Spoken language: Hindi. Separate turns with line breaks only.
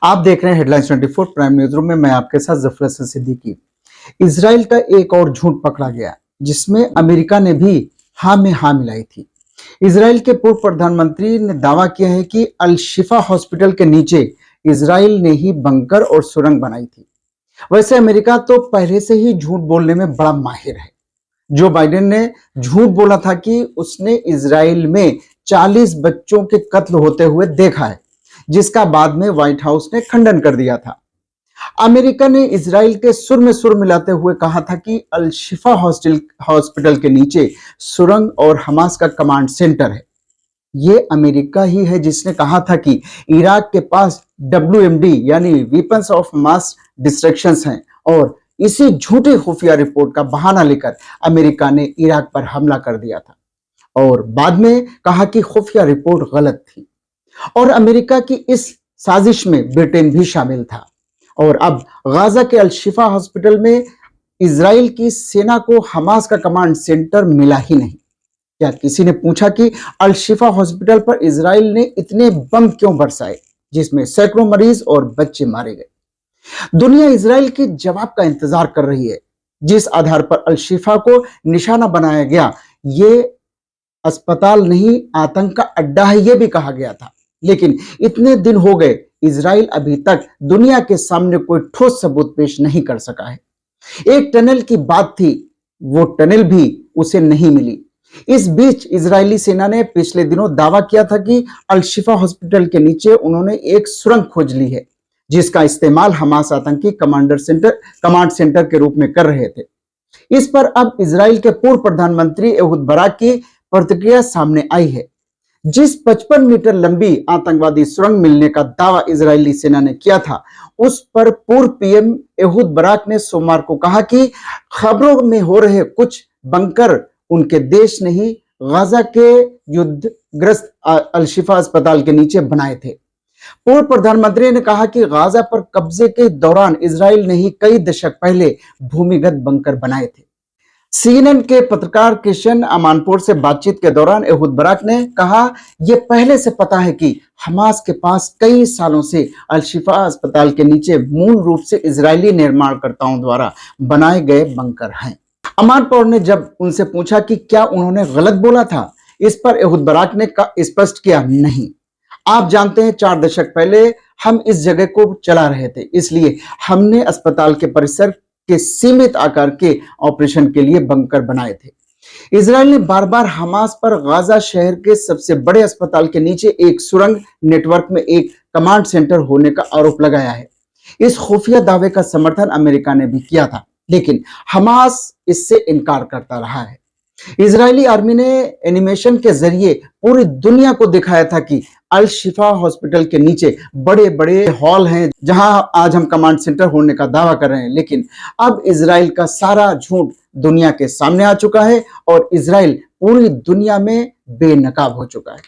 आप देख रहे हैं हेडलाइंस 24 प्राइम न्यूज रूम में। मैं आपके साथ जफर हसन सिद्दीकी। इजराइल का एक और झूठ पकड़ा गया जिसमें अमेरिका ने भी हाँ में हाँ मिलाई थी। इजराइल के पूर्व प्रधानमंत्री ने दावा किया है कि अल शिफा हॉस्पिटल के नीचे इजराइल ने ही बंकर और सुरंग बनाई थी। वैसे अमेरिका तो पहले से ही झूठ बोलने में बड़ा माहिर है। जो बाइडेन ने झूठ बोला था कि उसने इजराइल में 40 बच्चों के कत्ल होते हुए देखा है, जिसका बाद में व्हाइट हाउस ने खंडन कर दिया था। अमेरिका ने इजराइल के सुर में सुर मिलाते हुए कहा था कि अल शिफा हॉस्पिटल के नीचे सुरंग और हमास का कमांड सेंटर है। ये अमेरिका ही है जिसने कहा था कि इराक के पास WMD यानी वेपन्स ऑफ मास डिस्ट्रक्शंस हैं, और इसी झूठी खुफिया रिपोर्ट का बहाना लेकर अमेरिका ने इराक पर हमला कर दिया था और बाद में कहा कि खुफिया रिपोर्ट गलत थी। और अमेरिका की इस साजिश में ब्रिटेन भी शामिल था। और अब गाजा के अल शिफा हॉस्पिटल में इजराइल की सेना को हमास का कमांड सेंटर मिला ही नहीं। क्या किसी ने पूछा कि अल शिफा हॉस्पिटल पर इजराइल ने इतने बम क्यों बरसाए जिसमें सैकड़ों मरीज और बच्चे मारे गए? दुनिया इजराइल के जवाब का इंतजार कर रही है। जिस आधार पर अल शिफा को निशाना बनाया गया, ये अस्पताल नहीं आतंक का अड्डा है, यह भी कहा गया था। लेकिन इतने दिन हो गए, इजराइल अभी तक दुनिया के सामने कोई ठोस सबूत पेश नहीं कर सका है। एक टनल की बात थी, वो टनल भी उसे नहीं मिली। इस बीच इजरायली सेना ने पिछले दिनों दावा किया था कि अल शिफा हॉस्पिटल के नीचे उन्होंने एक सुरंग खोज ली है, जिसका इस्तेमाल हमास आतंकी कमांड सेंटर के रूप में कर रहे थे। इस पर अब इजराइल के पूर्व प्रधानमंत्री एहूद बाराक की प्रतिक्रिया सामने आई है। जिस 55 मीटर लंबी आतंकवादी सुरंग मिलने का दावा इजरायली सेना ने किया था, उस पर पूर्व PM एहूद बाराक ने सोमवार को कहा कि खबरों में हो रहे कुछ बंकर उनके देश ने ही गाजा के युद्धग्रस्त अल शिफा अस्पताल के नीचे बनाए थे। पूर्व प्रधानमंत्री ने कहा कि गाजा पर कब्जे के दौरान इजराइल ने ही कई दशक पहले भूमिगत बंकर बनाए थे। CNN के पत्रकार किशन अमानपुर से बातचीत के दौरान एहूद बाराक ने कहा, यह पहले से पता है कि हमास के पास कई सालों से अल शिफा अस्पताल के नीचे मूल रूप से इजरायली निर्माणकर्ताओं द्वारा बनाए गए बंकर हैं। अमानपुर ने जब उनसे पूछा कि क्या उन्होंने गलत बोला था, इस पर एहूद बाराक ने स्पष्ट किया, नहीं, आप जानते हैं 4 दशक पहले हम इस जगह को चला रहे थे, इसलिए हमने अस्पताल के परिसर के सीमित आकार के ऑपरेशन के लिए बंकर बनाए थे। इजराइल ने बार बार हमास पर गाजा शहर के सबसे बड़े अस्पताल के नीचे एक सुरंग नेटवर्क में एक कमांड सेंटर होने का आरोप लगाया है। इस खुफिया दावे का समर्थन अमेरिका ने भी किया था, लेकिन हमास इससे इनकार करता रहा है। इजरायली आर्मी ने एनिमेशन के जरिए पूरी दुनिया को दिखाया था कि अल शिफा हॉस्पिटल के नीचे बड़े बड़े हॉल हैं जहां आज हम कमांड सेंटर होने का दावा कर रहे हैं। लेकिन अब इजराइल का सारा झूठ दुनिया के सामने आ चुका है और इजराइल पूरी दुनिया में बेनकाब हो चुका है।